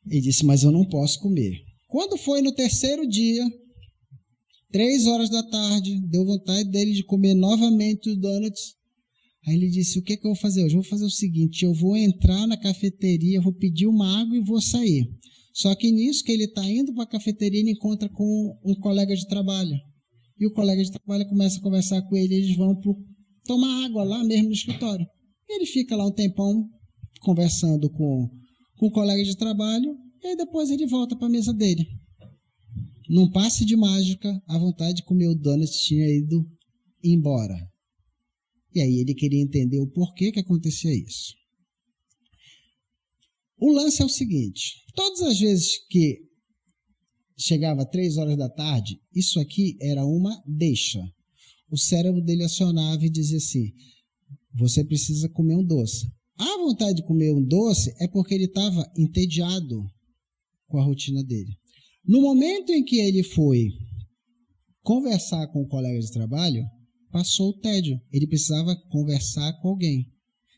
Ele disse, mas eu não posso comer. Quando foi no terceiro dia, 3 horas da tarde, deu vontade dele de comer novamente os donuts. Aí ele disse, o que eu vou fazer hoje? Eu vou fazer o seguinte, eu vou entrar na cafeteria, vou pedir uma água e vou sair. Só que nisso que ele está indo para a cafeteria, ele encontra com um colega de trabalho. E o colega de trabalho começa a conversar com ele, eles vão tomar água lá mesmo no escritório. Ele fica lá um tempão conversando com o colega de trabalho, e aí depois ele volta para a mesa dele. Num passe de mágica, a vontade de comer o donut tinha ido embora. E aí ele queria entender o porquê que acontecia isso. O lance é o seguinte, todas as vezes que chegava 3 horas da tarde, isso aqui era uma deixa. O cérebro dele acionava e dizia assim, você precisa comer um doce. A vontade de comer um doce é porque ele estava entediado com a rotina dele. No momento em que ele foi conversar com o colega de trabalho, passou o tédio. Ele precisava conversar com alguém.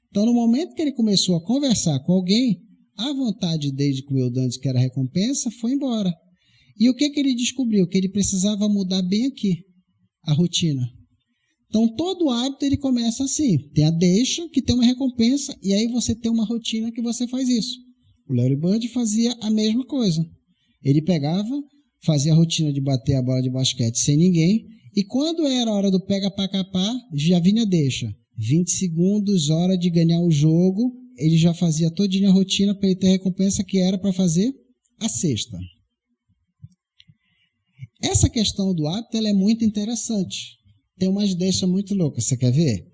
Então, no momento que ele começou a conversar com alguém, a vontade dele de comer o donut, que era a recompensa, foi embora. E o que ele descobriu? Que ele precisava mudar bem aqui a rotina. Então, todo hábito ele começa assim. Tem a deixa, que tem uma recompensa, e aí você tem uma rotina que você faz isso. O Larry Bird fazia a mesma coisa. Ele pegava, fazia a rotina de bater a bola de basquete sem ninguém, e quando era a hora do pega pra capar, já vinha deixa. 20 segundos, hora de ganhar o jogo, ele já fazia todinha a rotina para ele ter a recompensa que era para fazer a cesta. Essa questão do hábito ela é muito interessante. Tem umas deixas muito loucas, você quer ver?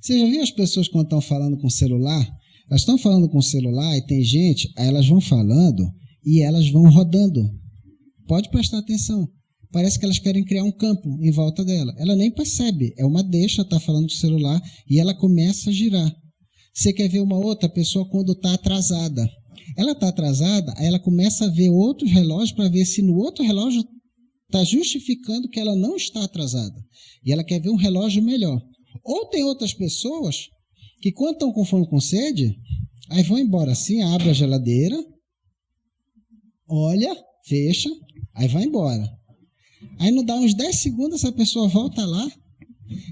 Você já viu as pessoas quando estão falando com o celular? Elas estão falando com o celular e tem gente, aí elas vão falando e elas vão rodando. Pode prestar atenção. Parece que elas querem criar um campo em volta dela. Ela nem percebe. É uma deixa, está falando com o celular e ela começa a girar. Você quer ver uma outra pessoa quando está atrasada? Ela está atrasada, aí ela começa a ver outros relógios para ver se no outro relógio está justificando que ela não está atrasada. E ela quer ver um relógio melhor. Ou tem outras pessoas que quando estão com fome com sede, aí vão embora assim, abre a geladeira, olha, fecha, aí vai embora. Aí não dá uns 10 segundos, essa pessoa volta lá,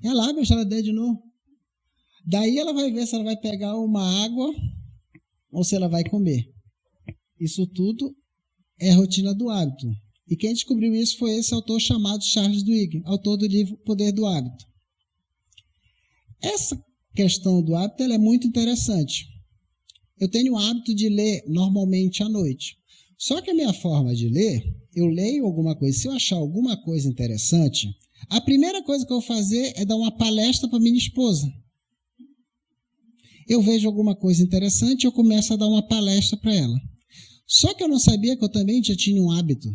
ela abre a geladeira de novo. Daí ela vai ver se ela vai pegar uma água ou se ela vai comer. Isso tudo é rotina do hábito. E quem descobriu isso foi esse autor chamado Charles Duhigg, autor do livro Poder do Hábito. Essa questão do hábito ela é muito interessante. Eu tenho o hábito de ler normalmente à noite. Só que a minha forma de ler, eu leio alguma coisa. Se eu achar alguma coisa interessante, a primeira coisa que eu vou fazer é dar uma palestra para minha esposa. Eu vejo alguma coisa interessante, eu começo a dar uma palestra para ela. Só que eu não sabia que eu também já tinha um hábito.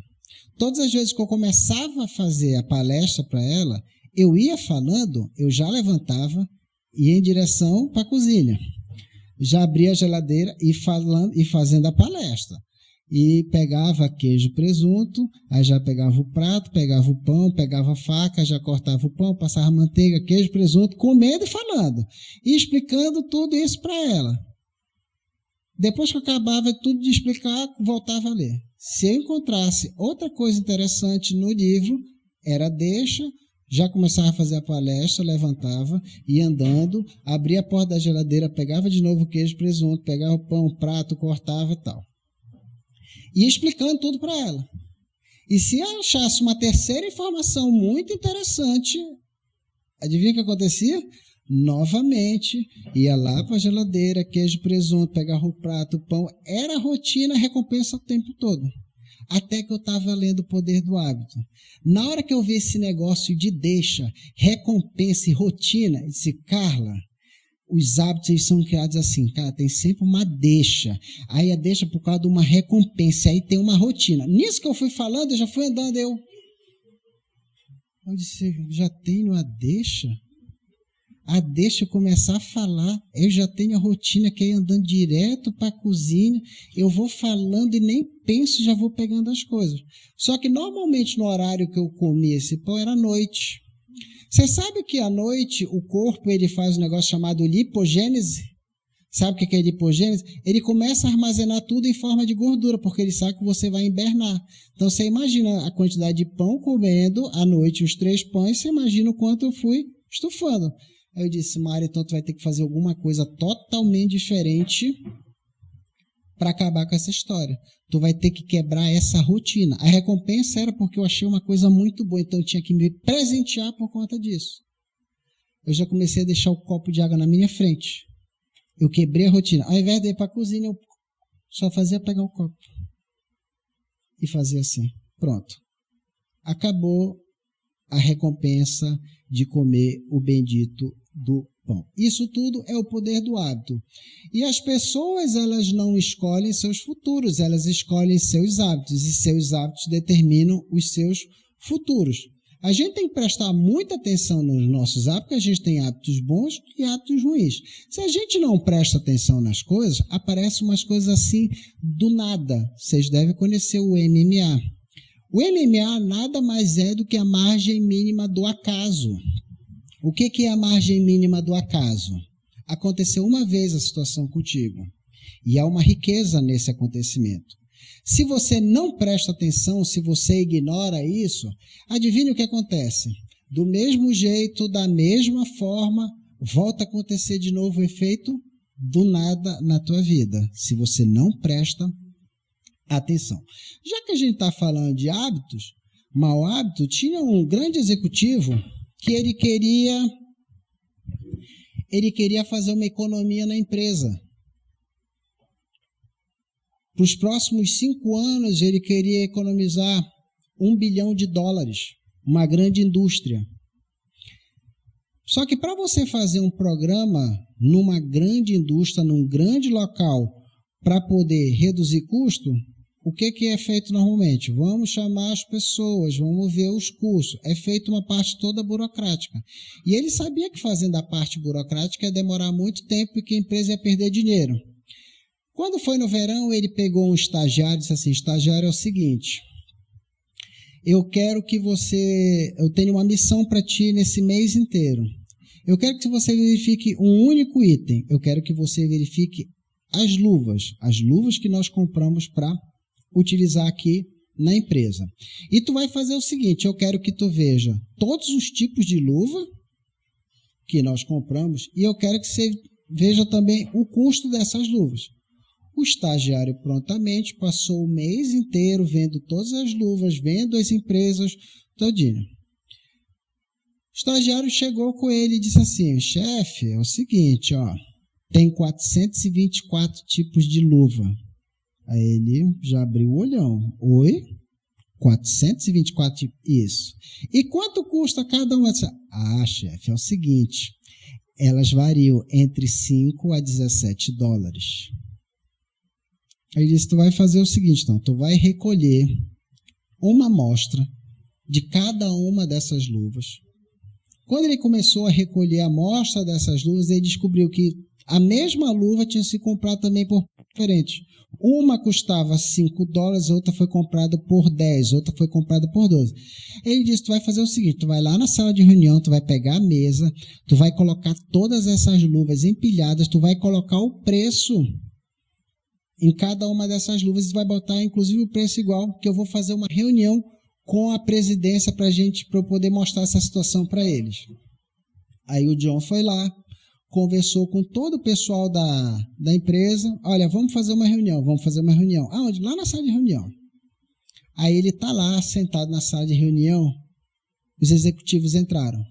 Todas as vezes que eu começava a fazer a palestra para ela, eu ia falando, eu já levantava e ia em direção para a cozinha. Já abria a geladeira e fazendo a palestra. E pegava queijo e presunto, aí já pegava o prato, pegava o pão, pegava a faca, já cortava o pão, passava manteiga, queijo, presunto, comendo e falando. E explicando tudo isso para ela. Depois que eu acabava tudo de explicar, voltava a ler. Se eu encontrasse outra coisa interessante no livro, era deixa, já começava a fazer a palestra, levantava, ia andando, abria a porta da geladeira, pegava de novo o queijo, presunto, pegava o pão, o prato, cortava e tal. E explicando tudo para ela. E se eu achasse uma terceira informação muito interessante, adivinha o que acontecia? Novamente, ia lá para a geladeira, queijo, presunto, pegava o prato, o pão. Era rotina, recompensa o tempo todo. Até que eu estava lendo O Poder do Hábito. Na hora que eu vi esse negócio de deixa, recompensa e rotina, eu disse, Carla, os hábitos eles são criados assim, cara, tem sempre uma deixa. Aí a deixa por causa de uma recompensa, aí tem uma rotina. Nisso que eu fui falando, eu já fui andando, eu disse, já tenho a deixa? A deixa eu começar a falar, eu já tenho a rotina que é ir andando direto para a cozinha, eu vou falando e nem penso, já vou pegando as coisas. Só que normalmente no horário que eu comia esse pão era à noite. Você sabe que à noite o corpo ele faz um negócio chamado lipogênese? Sabe o que é lipogênese? Ele começa a armazenar tudo em forma de gordura, porque ele sabe que você vai hibernar. Então, você imagina a quantidade de pão comendo à noite, os 3 pães, você imagina o quanto eu fui estufando. Aí eu disse, Mário, então tu vai ter que fazer alguma coisa totalmente diferente para acabar com essa história. Tu vai ter que quebrar essa rotina. A recompensa era porque eu achei uma coisa muito boa, então eu tinha que me presentear por conta disso. Eu já comecei a deixar o copo de água na minha frente. Eu quebrei a rotina. Ao invés de ir para a cozinha, eu só fazia pegar o copo. E fazia assim. Pronto. Acabou a recompensa de comer o bendito do pão. Isso tudo é o poder do hábito. E as pessoas, elas não escolhem seus futuros, elas escolhem seus hábitos. E seus hábitos determinam os seus futuros. A gente tem que prestar muita atenção nos nossos hábitos, porque a gente tem hábitos bons e hábitos ruins. Se a gente não presta atenção nas coisas, aparecem umas coisas assim do nada. Vocês devem conhecer o MMA. O MMA nada mais é do que a margem mínima do acaso. O que é a margem mínima do acaso? Aconteceu uma vez a situação contigo. E há uma riqueza nesse acontecimento. Se você não presta atenção, se você ignora isso, adivinhe o que acontece? Do mesmo jeito, da mesma forma, volta a acontecer de novo o efeito do nada na tua vida, se você não presta atenção. Já que a gente está falando de hábitos, mau hábito, tinha um grande executivo que ele queria fazer uma economia na empresa. Para os próximos 5 anos, ele queria economizar $1 bilhão, uma grande indústria. Só que para você fazer um programa numa grande indústria, num grande local, para poder reduzir custo, o que é feito normalmente? Vamos chamar as pessoas, vamos ver os custos. É feita uma parte toda burocrática. E ele sabia que fazendo a parte burocrática ia demorar muito tempo e que a empresa ia perder dinheiro. Quando foi no verão, ele pegou um estagiário e disse assim, estagiário, é o seguinte, eu tenho uma missão para ti nesse mês inteiro. Eu quero que você verifique um único item. Eu quero que você verifique as luvas que nós compramos para utilizar aqui na empresa. E tu vai fazer o seguinte, eu quero que tu veja todos os tipos de luva que nós compramos e eu quero que você veja também o custo dessas luvas. O estagiário prontamente passou o mês inteiro vendo todas as luvas, vendo as empresas, todinho. O estagiário chegou com ele e disse assim, chefe, é o seguinte, ó, tem 424 tipos de luva. Aí ele já abriu o olhão. Oi? 424 tipos? Isso. E quanto custa cada uma? Ah, chefe, é o seguinte, elas variam entre 5 a 17 dólares. Aí ele disse, tu vai fazer o seguinte, então, tu vai recolher uma amostra de cada uma dessas luvas. Quando ele começou a recolher a amostra dessas luvas, ele descobriu que a mesma luva tinha se comprado também por diferente. Uma custava 5 dólares, outra foi comprada por 10, outra foi comprada por 12. Ele disse, tu vai fazer o seguinte, tu vai lá na sala de reunião, tu vai pegar a mesa, tu vai colocar todas essas luvas empilhadas, tu vai colocar o preço em cada uma dessas luvas, vai botar inclusive o preço igual, que eu vou fazer uma reunião com a presidência para eu poder mostrar essa situação para eles. Aí o John foi lá, conversou com todo o pessoal da empresa, olha, vamos fazer uma reunião. Aonde? Lá na sala de reunião. Aí ele está lá, sentado na sala de reunião, os executivos entraram.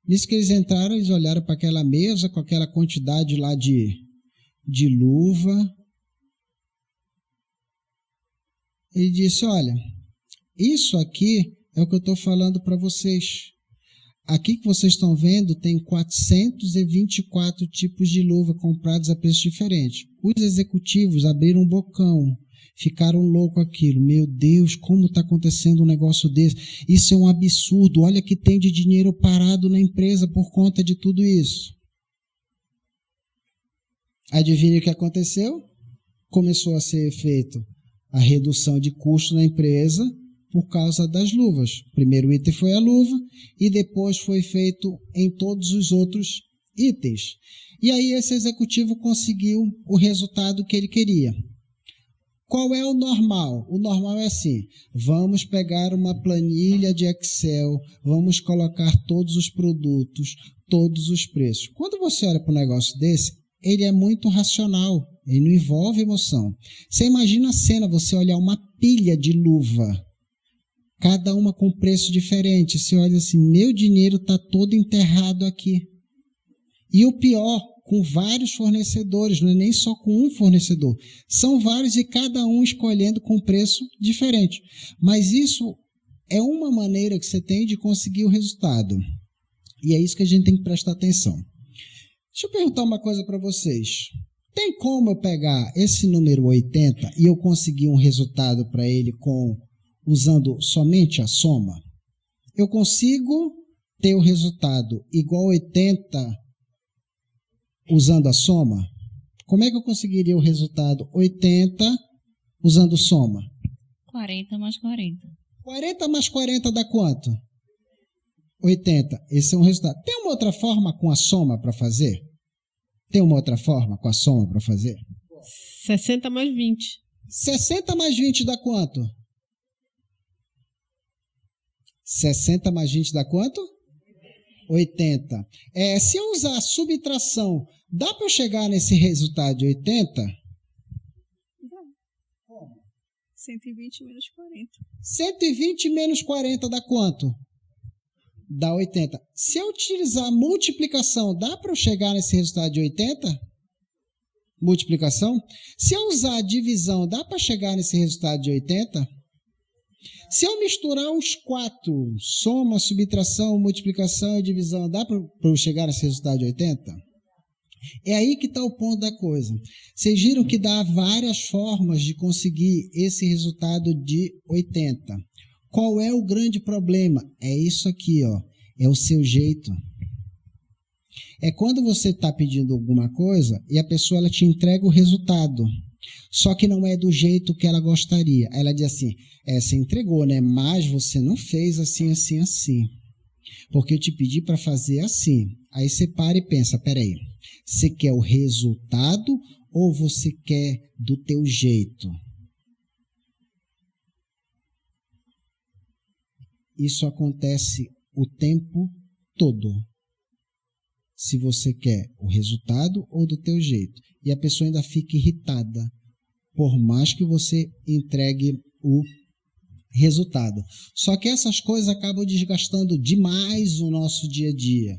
Nisso que eles entraram, eles olharam para aquela mesa, com aquela quantidade lá de luva. Ele disse, olha, isso aqui é o que eu estou falando para vocês. Aqui que vocês estão vendo tem 424 tipos de luva comprados a preços diferentes. Os executivos abriram um bocão, ficaram loucos aquilo. Meu Deus, como está acontecendo um negócio desse? Isso é um absurdo. Olha que tem de dinheiro parado na empresa por conta de tudo isso. Adivinha o que aconteceu? Começou a ser feito a redução de custo na empresa por causa das luvas. O primeiro item foi a luva e depois foi feito em todos os outros itens. E aí esse executivo conseguiu o resultado que ele queria. Qual é o normal? O normal é assim, vamos pegar uma planilha de Excel, vamos colocar todos os produtos, todos os preços. Quando você olha para um negócio desse, ele é muito racional, ele não envolve emoção. Você imagina a cena, você olhar uma pilha de luva, cada uma com preço diferente, você olha assim, meu dinheiro está todo enterrado aqui. E o pior, com vários fornecedores, não é nem só com um fornecedor, são vários e cada um escolhendo com preço diferente. Mas isso é uma maneira que você tem de conseguir o resultado. E é isso que a gente tem que prestar atenção. Deixa eu perguntar uma coisa para vocês. Tem como eu pegar esse número 80 e eu conseguir um resultado para ele usando somente a soma? Eu consigo ter o resultado igual a 80 usando a soma? Como é que eu conseguiria o resultado 80 usando soma? 40 mais 40. 40 mais 40 dá quanto? 80. Esse é um resultado. Tem uma outra forma com a soma para fazer? Tem uma outra forma com a soma para fazer? 60 mais 20. 60 mais 20 dá quanto? 60 mais 20 dá quanto? 80. Se eu usar a subtração, dá para eu chegar nesse resultado de 80? Dá. Como? 120 menos 40. 120 menos 40 dá quanto? Dá 80. Se eu utilizar a multiplicação, dá para eu chegar nesse resultado de 80? Multiplicação. Se eu usar a divisão, dá para chegar nesse resultado de 80? Se eu misturar os quatro, soma, subtração, multiplicação e divisão, dá para eu chegar nesse resultado de 80? É aí que está o ponto da coisa. Vocês viram que dá várias formas de conseguir esse resultado de 80. Qual é o grande problema? É isso aqui, ó. É o seu jeito. É quando você está pedindo alguma coisa e a pessoa ela te entrega o resultado. Só que não é do jeito que ela gostaria. Ela diz assim, você entregou, né? Mas você não fez assim, assim, assim. Porque eu te pedi para fazer assim. Aí você para e pensa, peraí, você quer o resultado ou você quer do teu jeito? Isso acontece o tempo todo. Se você quer o resultado ou do teu jeito. E a pessoa ainda fica irritada, por mais que você entregue o resultado. Só que essas coisas acabam desgastando demais o nosso dia a dia.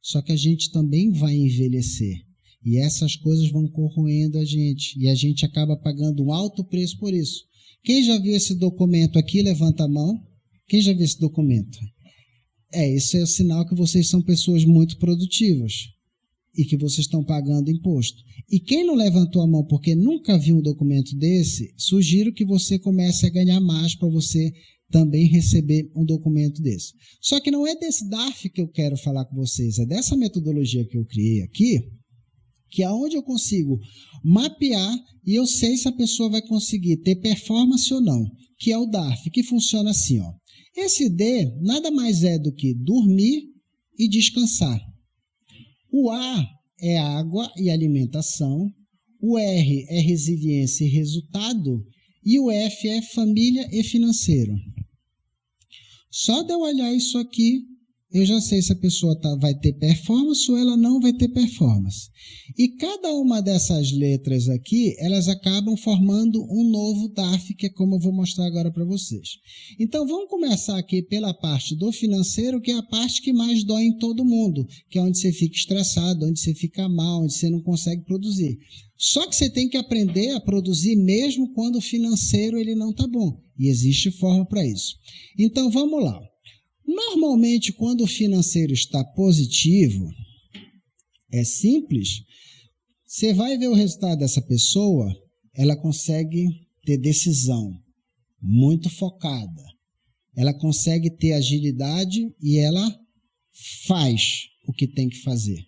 Só que a gente também vai envelhecer. E essas coisas vão corroendo a gente. E a gente acaba pagando um alto preço por isso. Quem já viu esse documento aqui, levanta a mão. Quem já viu esse documento? Isso é o sinal que vocês são pessoas muito produtivas e que vocês estão pagando imposto. E quem não levantou a mão porque nunca viu um documento desse, sugiro que você comece a ganhar mais para você também receber um documento desse. Só que não é desse DARF que eu quero falar com vocês, é dessa metodologia que eu criei aqui, que é onde eu consigo mapear e eu sei se a pessoa vai conseguir ter performance ou não, que é o DARF, que funciona assim, ó. Esse D nada mais é do que dormir e descansar. O A é água e alimentação, o R é resiliência e resultado, e o F é família e financeiro. Só de eu olhar isso aqui, eu já sei se a pessoa vai ter performance ou ela não vai ter performance. E cada uma dessas letras aqui, elas acabam formando um novo DARF, que é como eu vou mostrar agora para vocês. Então, vamos começar aqui pela parte do financeiro, que é a parte que mais dói em todo mundo, que é onde você fica estressado, onde você fica mal, onde você não consegue produzir. Só que você tem que aprender a produzir mesmo quando o financeiro ele não está bom. E existe forma para isso. Então, vamos lá. Normalmente, quando o financeiro está positivo, é simples, você vai ver o resultado dessa pessoa, ela consegue ter decisão, muito focada, ela consegue ter agilidade e ela faz o que tem que fazer.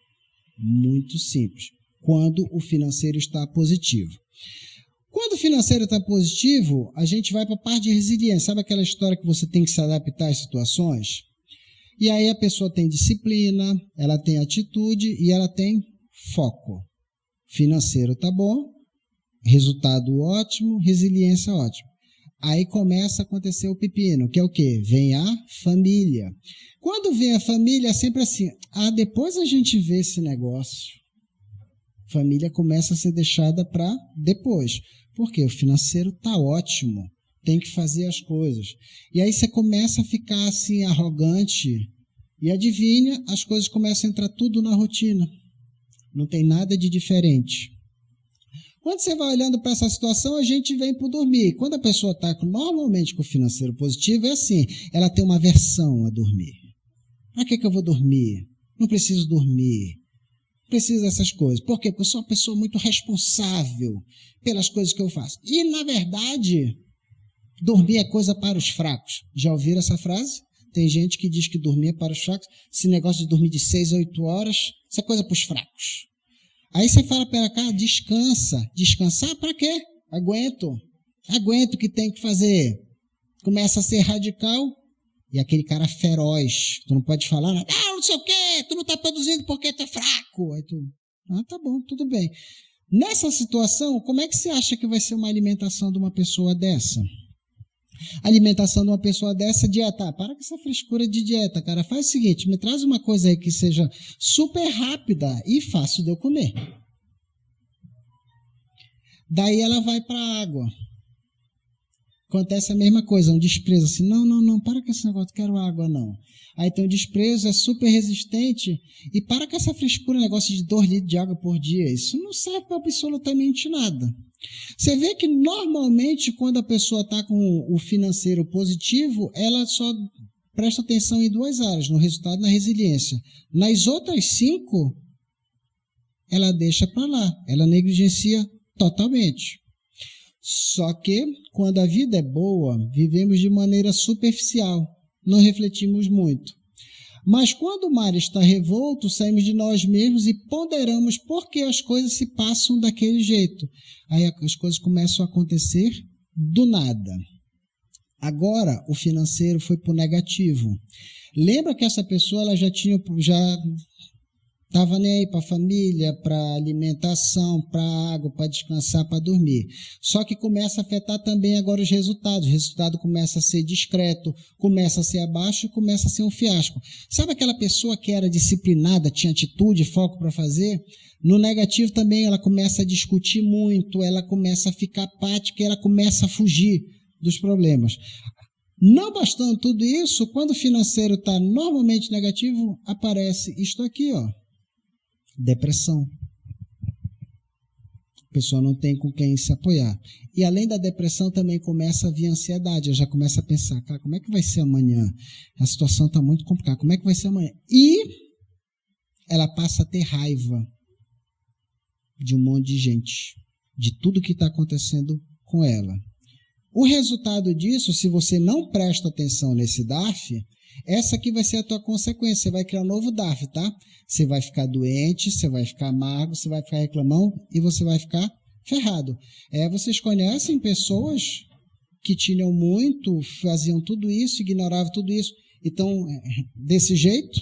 Muito simples, quando o financeiro está positivo. Quando o financeiro está positivo, a gente vai para a parte de resiliência. Sabe aquela história que você tem que se adaptar às situações? E aí a pessoa tem disciplina, ela tem atitude e ela tem foco. Financeiro tá bom, resultado ótimo, resiliência ótimo. Aí começa a acontecer o pepino, que é o quê? Vem a família. Quando vem a família, é sempre assim, depois a gente vê esse negócio. Família começa a ser deixada para depois. Por quê? O financeiro tá ótimo, tem que fazer as coisas. E aí você começa a ficar assim, arrogante, e adivinha, as coisas começam a entrar tudo na rotina. Não tem nada de diferente. Quando você vai olhando para essa situação, a gente vem para dormir. Quando a pessoa está normalmente com o financeiro positivo, é assim, ela tem uma aversão a dormir. Para que eu vou dormir? Não preciso dormir. Não preciso dessas coisas. Por quê? Porque eu sou uma pessoa muito responsável pelas coisas que eu faço. E, na verdade, dormir é coisa para os fracos. Já ouviram essa frase? Tem gente que diz que dormir é para os fracos. Esse negócio de dormir de 6 a 8 horas, isso é coisa para os fracos. Aí você fala para cá, descansa. Descansar para quê? Aguento o que tem que fazer. Começa a ser radical e aquele cara feroz. Tu não pode falar nada. Não sei o quê, tu não está produzindo porque tu é fraco. Aí tu, tá bom, tudo bem. Nessa situação, como é que você acha que vai ser uma alimentação de uma pessoa dessa? A alimentação de uma pessoa dessa, dieta. Para com essa frescura de dieta, cara. Faz o seguinte, me traz uma coisa aí que seja super rápida e fácil de eu comer. Daí ela vai para a água. Acontece a mesma coisa, um desprezo assim, não, para com esse negócio, não quero água não. Aí tem um desprezo, é super resistente, e para com essa frescura, negócio de 2 litros de água por dia, isso não serve para absolutamente nada. Você vê que normalmente quando a pessoa está com o financeiro positivo, ela só presta atenção em 2 áreas, no resultado e na resiliência. Nas outras 5, ela deixa para lá, ela negligencia totalmente. Só que, quando a vida é boa, vivemos de maneira superficial, não refletimos muito. Mas quando o mar está revolto, saímos de nós mesmos e ponderamos por que as coisas se passam daquele jeito. Aí as coisas começam a acontecer do nada. Agora, o financeiro foi para o negativo. Lembra que essa pessoa ela já estava nem aí para a família, para alimentação, para água, para descansar, para dormir. Só que começa a afetar também agora os resultados. O resultado começa a ser discreto, começa a ser abaixo e começa a ser um fiasco. Sabe aquela pessoa que era disciplinada, tinha atitude, foco para fazer? No negativo também ela começa a discutir muito, ela começa a ficar apática e ela começa a fugir dos problemas. Não bastando tudo isso, quando o financeiro está normalmente negativo, aparece isto aqui, ó. Depressão. A pessoa não tem com quem se apoiar. E além da depressão também começa a vir a ansiedade. Eu já começo a pensar, cara, como é que vai ser amanhã? A situação está muito complicada. Como é que vai ser amanhã? E ela passa a ter raiva de um monte de gente, de tudo que está acontecendo com ela. O resultado disso, se você não presta atenção nesse DARF, essa aqui vai ser a tua consequência. Você vai criar um novo DARF, tá? Você vai ficar doente, você vai ficar amargo, você vai ficar reclamão e você vai ficar ferrado. Vocês conhecem pessoas que tinham muito, faziam tudo isso, ignoravam tudo isso, então, desse jeito?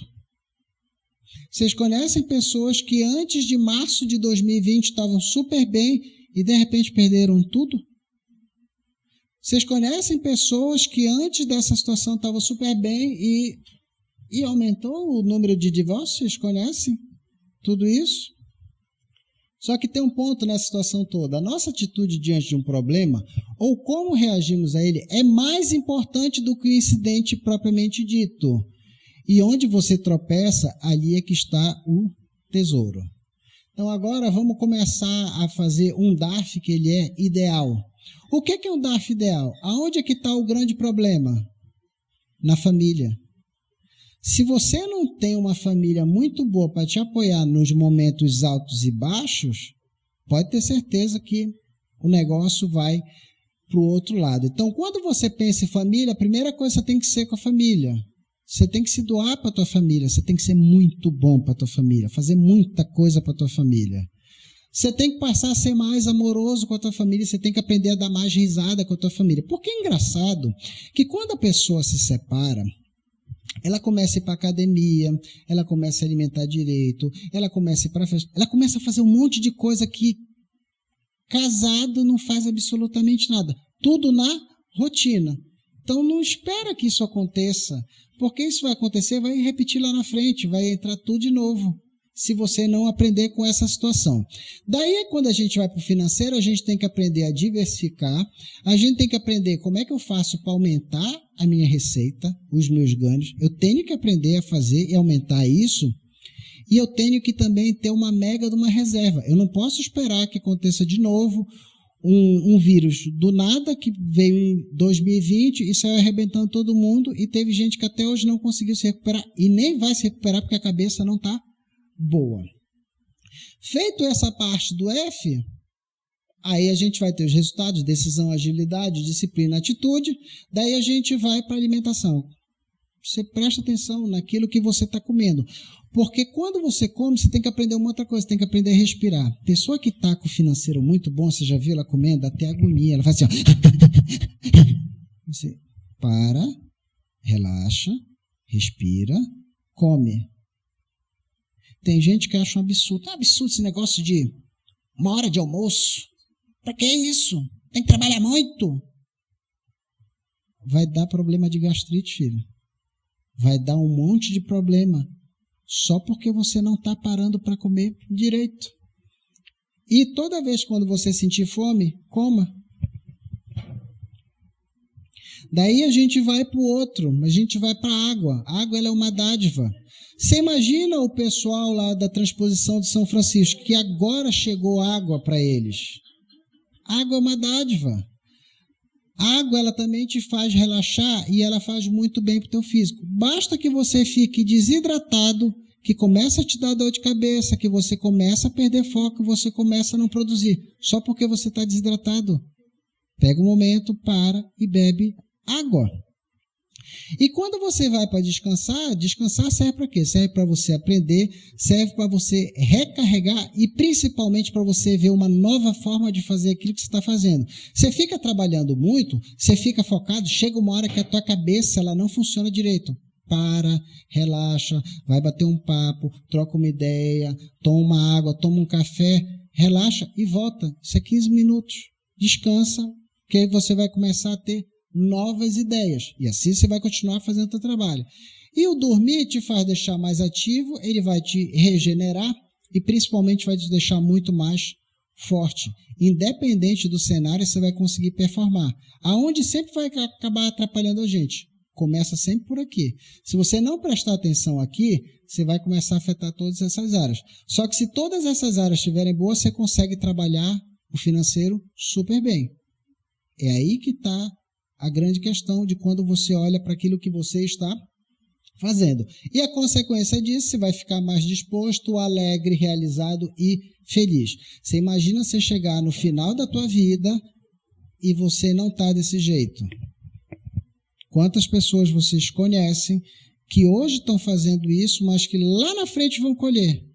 Vocês conhecem pessoas que antes de março de 2020 estavam super bem e de repente perderam tudo? Vocês conhecem pessoas que antes dessa situação estavam super bem e aumentou o número de divórcios? Vocês conhecem tudo isso? Só que tem um ponto nessa situação toda. A nossa atitude diante de um problema, ou como reagimos a ele, é mais importante do que o incidente propriamente dito. E onde você tropeça, ali é que está o tesouro. Então agora vamos começar a fazer um DARF que ele é ideal. O que é um DARF ideal? Aonde é que está o grande problema? Na família. Se você não tem uma família muito boa para te apoiar nos momentos altos e baixos, pode ter certeza que o negócio vai para o outro lado. Então, quando você pensa em família, a primeira coisa você tem que ser com a família. Você tem que se doar para a tua família, você tem que ser muito bom para a tua família, fazer muita coisa para a tua família. Você tem que passar a ser mais amoroso com a tua família, você tem que aprender a dar mais risada com a tua família. Porque é engraçado que quando a pessoa se separa, ela começa a ir para academia, ela começa a alimentar direito, ela começa a ir para festa, ela começa a fazer um monte de coisa que casado não faz absolutamente nada. Tudo na rotina. Então não espera que isso aconteça, porque isso vai acontecer, vai repetir lá na frente, vai entrar tudo de novo, se você não aprender com essa situação. Daí, quando a gente vai para o financeiro, a gente tem que aprender a diversificar, a gente tem que aprender como é que eu faço para aumentar a minha receita, os meus ganhos. Eu tenho que aprender a fazer e aumentar isso, e eu tenho que também ter uma mega de uma reserva. Eu não posso esperar que aconteça de novo um vírus do nada que veio em 2020 e saiu arrebentando todo mundo, e teve gente que até hoje não conseguiu se recuperar e nem vai se recuperar porque a cabeça não está boa. Feito essa parte do F, aí a gente vai ter os resultados: decisão, agilidade, disciplina, atitude. Daí a gente vai para a alimentação. Você presta atenção naquilo que você está comendo. Porque quando você come, você tem que aprender uma outra coisa, você tem que aprender a respirar. Pessoa que está com o financeiro muito bom, você já viu ela comendo? Dá até agonia. Ela faz assim, ó. Você para, relaxa, respira, come. Tem gente que acha um absurdo. É um absurdo esse negócio de 1 hora de almoço. Para que isso? Tem que trabalhar muito. Vai dar problema de gastrite, filho. Vai dar um monte de problema. Só porque você não está parando para comer direito. E toda vez quando você sentir fome, coma. Daí a gente vai para o outro, a gente vai para a água. A água ela é uma dádiva. Você imagina o pessoal lá da Transposição de São Francisco, que agora chegou água para eles. Água é uma dádiva. A água ela também te faz relaxar e ela faz muito bem para o teu físico. Basta que você fique desidratado, que começa a te dar dor de cabeça, que você começa a perder foco, você começa a não produzir, só porque você está desidratado. Pega um momento, para e bebe água. E quando você vai para descansar, descansar serve para quê? Serve para você aprender, serve para você recarregar e principalmente para você ver uma nova forma de fazer aquilo que você está fazendo. Você fica trabalhando muito, você fica focado, chega uma hora que a tua cabeça ela não funciona direito. Para, relaxa, vai bater um papo, troca uma ideia, toma uma água, toma um café, relaxa e volta. Isso é 15 minutos. Descansa, que aí você vai começar a ter novas ideias. E assim você vai continuar fazendo o seu trabalho. E o dormir te faz deixar mais ativo, ele vai te regenerar e principalmente vai te deixar muito mais forte. Independente do cenário, você vai conseguir performar. Aonde sempre vai acabar atrapalhando a gente? Começa sempre por aqui. Se você não prestar atenção aqui, você vai começar a afetar todas essas áreas. Só que se todas essas áreas estiverem boas, você consegue trabalhar o financeiro super bem. É aí que está a grande questão de quando você olha para aquilo que você está fazendo. E a consequência disso, você vai ficar mais disposto, alegre, realizado e feliz. Você imagina você chegar no final da tua vida e você não está desse jeito. Quantas pessoas vocês conhecem que hoje estão fazendo isso, mas que lá na frente vão colher?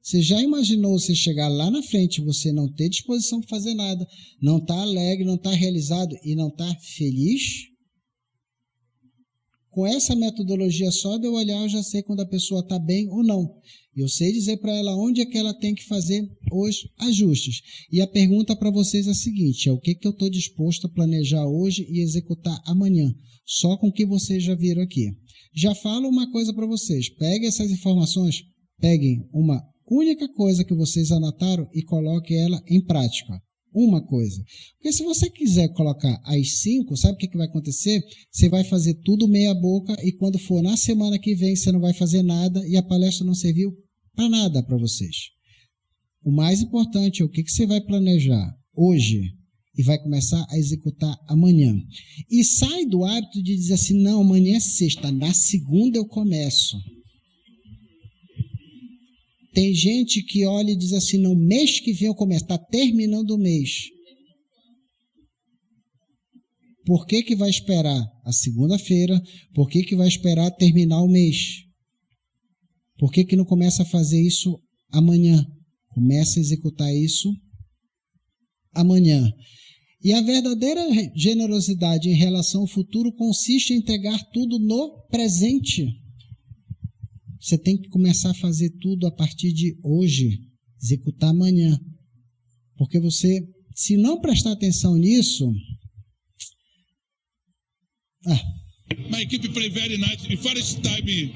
Você já imaginou você chegar lá na frente, você não ter disposição para fazer nada, não estar alegre, não estar realizado e não estar feliz? Com essa metodologia só de eu olhar, eu já sei quando a pessoa está bem ou não. Eu sei dizer para ela onde é que ela tem que fazer os ajustes. E a pergunta para vocês é a seguinte, é o que eu estou disposto a planejar hoje e executar amanhã, só com o que vocês já viram aqui. Já falo uma coisa para vocês, peguem essas informações, peguem uma única coisa que vocês anotaram e coloquem ela em prática. Uma coisa. Porque se você quiser colocar as 5, sabe o que vai acontecer? Você vai fazer tudo meia boca e quando for na semana que vem você não vai fazer nada e a palestra não serviu para nada para vocês. O mais importante é o que você vai planejar hoje e vai começar a executar amanhã. E sai do hábito de dizer assim, não, amanhã é sexta, na segunda eu começo. Tem gente que olha e diz assim, no mês que vem eu começo, está terminando o mês. Por que vai esperar a segunda-feira? Por que vai esperar terminar o mês? Por que não começa a fazer isso amanhã? Começa a executar isso amanhã. E a verdadeira generosidade em relação ao futuro consiste em entregar tudo no presente. Você tem que começar a fazer tudo a partir de hoje, executar amanhã. Porque você, se não prestar atenção nisso... My equipe play very nice. The first time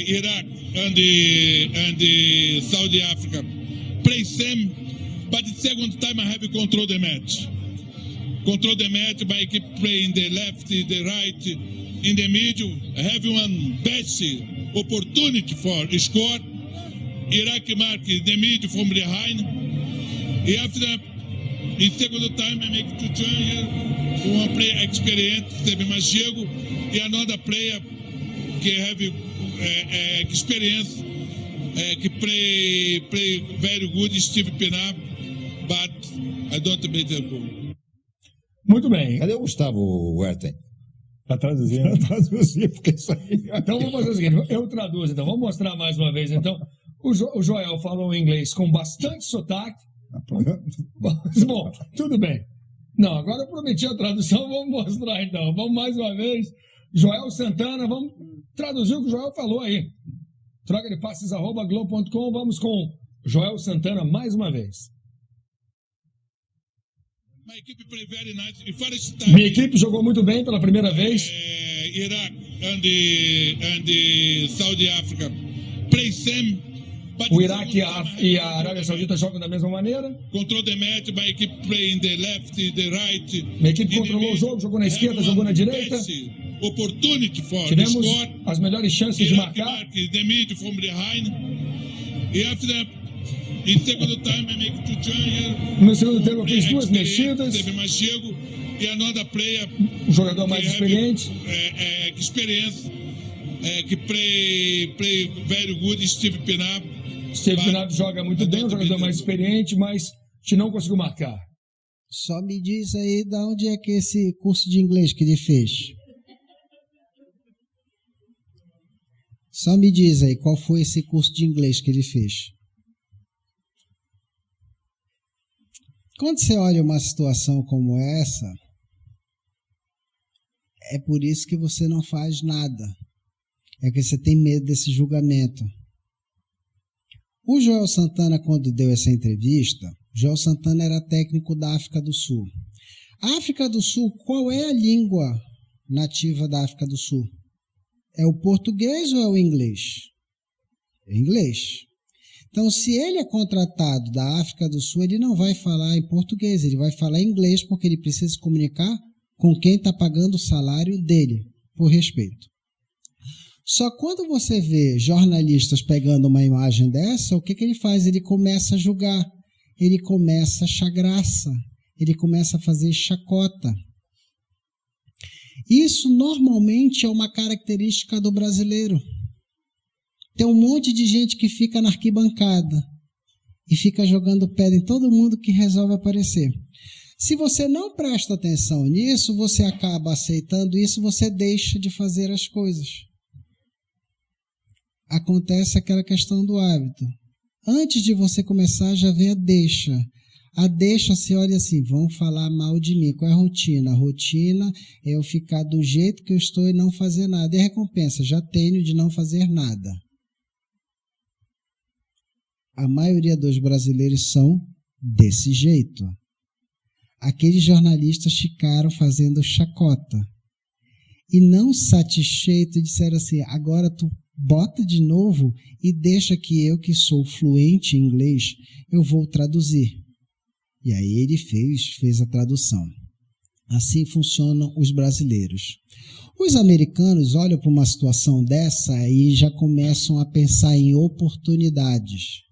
Iraq and the Saudi Africa play same, but the second time I have control the match. Control the match, my equipe play in the left, the right, in the middle. I have one best opportunity for score. Iraq mark the middle from behind. After in second time I make two changes. One player experienced, teve mais chego, e another player que have experience, que play very good, Steve Pinar, but I don't make the goal. Muito bem. Cadê o Gustavo Werthen? Para traduzir. Para traduzir, porque isso aí... Então vamos fazer o seguinte, eu traduzo, então. Vamos mostrar mais uma vez, então. O Joel falou inglês com bastante sotaque. Bom, tudo bem. Não, agora eu prometi a tradução, vamos mostrar então. Vamos mais uma vez. Joel Santana, vamos traduzir o que o Joel falou aí. Troca de passes @globo.com. Vamos com Joel Santana mais uma vez. Minha equipe jogou muito bem pela primeira vez. Iraq and the Saudi Africa play same. O Iraque e a Arábia Saudita jogam da mesma maneira. Control the match, my equipe play in the left, the right. Minha equipe controlou o jogo, jogou na esquerda, jogou na direita. Tivemos as melhores chances de marcar. The mid from behind. After in second time I make two changes. No segundo tempo eu fiz duas mexidas. Teve mais chego e another player. Um jogador mais experiente. Experience. Que play very good, Steve Pinar. Steve Pinar joga muito bem, um jogador mais experiente, mas a gente não conseguiu marcar. Só me diz aí de onde é que esse curso de inglês que ele fez. Só me diz aí qual foi esse curso de inglês que ele fez. Quando você olha uma situação como essa, é por isso que você não faz nada. É que você tem medo desse julgamento. O Joel Santana, quando deu essa entrevista, Joel Santana era técnico da África do Sul. A África do Sul, qual é a língua nativa da África do Sul? É o português ou é o inglês? É inglês. Então, se ele é contratado da África do Sul, ele não vai falar em português, ele vai falar em inglês, porque ele precisa se comunicar com quem está pagando o salário dele, por respeito. Só quando você vê jornalistas pegando uma imagem dessa, o que ele faz? Ele começa a julgar, ele começa a achar graça, ele começa a fazer chacota. Isso normalmente é uma característica do brasileiro. Tem um monte de gente que fica na arquibancada e fica jogando pedra em todo mundo que resolve aparecer. Se você não presta atenção nisso, você acaba aceitando isso, você deixa de fazer as coisas. Acontece aquela questão do hábito. Antes de você começar, já vem a deixa. A deixa, você olha assim, vão falar mal de mim. Qual é a rotina? A rotina é eu ficar do jeito que eu estou e não fazer nada. E a recompensa? Já tenho de não fazer nada. A maioria dos brasileiros são desse jeito. Aqueles jornalistas ficaram fazendo chacota. E não satisfeito, disseram assim, agora tu bota de novo e deixa que eu, que sou fluente em inglês, eu vou traduzir. E aí ele fez a tradução. Assim funcionam os brasileiros. Os americanos olham para uma situação dessa e já começam a pensar em oportunidades.